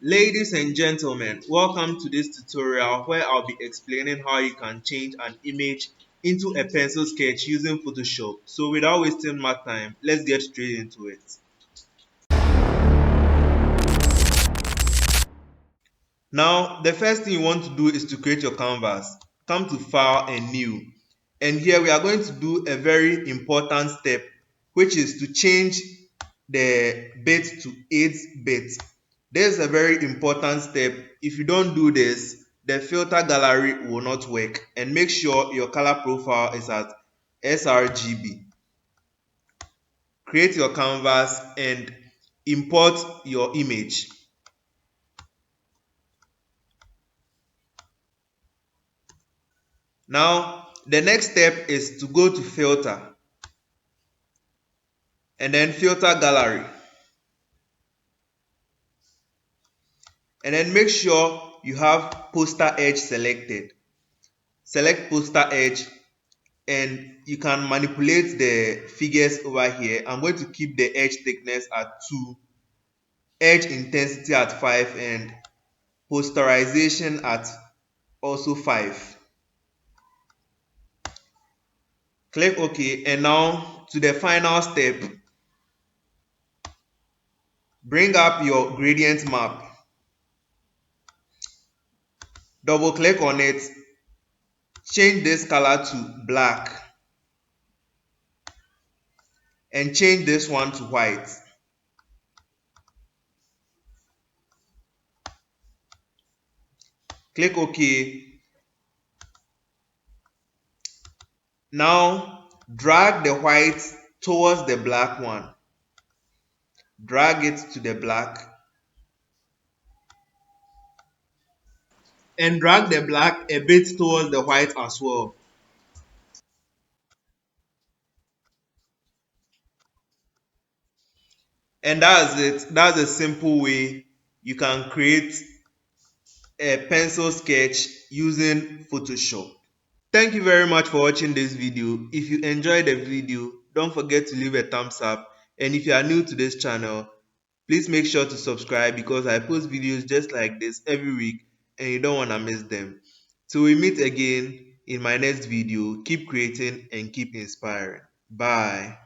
Ladies and gentlemen, welcome to this tutorial where I'll be explaining how you can change an image into a pencil sketch using Photoshop. So without wasting my time, let's get straight into it. Now, the first thing you want to do is to create your canvas. Come to File and New. And here we are going to do a very important step, which is to change the bit to 8-bit. This is a very important step. If you don't do this, the filter gallery will not work. And make sure your color profile is at sRGB. Create your canvas and import your image. Now, the next step is to go to Filter and then Filter Gallery. And then make sure you have Poster Edge selected. Select Poster Edge and you can manipulate the figures over here. I'm going to keep the edge thickness at 2, edge intensity at 5, and posterization at also 5. Click OK, and now to the final step. Bring up your gradient map. Double click on it. Change this color to black. And change this one to white. Click OK. Now drag the white towards the black one. Drag it to the black. And drag the black a bit towards the white as well. And that's it. That's a simple way you can create a pencil sketch using Photoshop. Thank you very much for watching this video. If you enjoyed the video, don't forget to leave a thumbs up. And if you are new to this channel, please make sure to subscribe because I post videos just like this every week and you don't want to miss them. Till we meet again in my next video, keep creating and keep inspiring. Bye.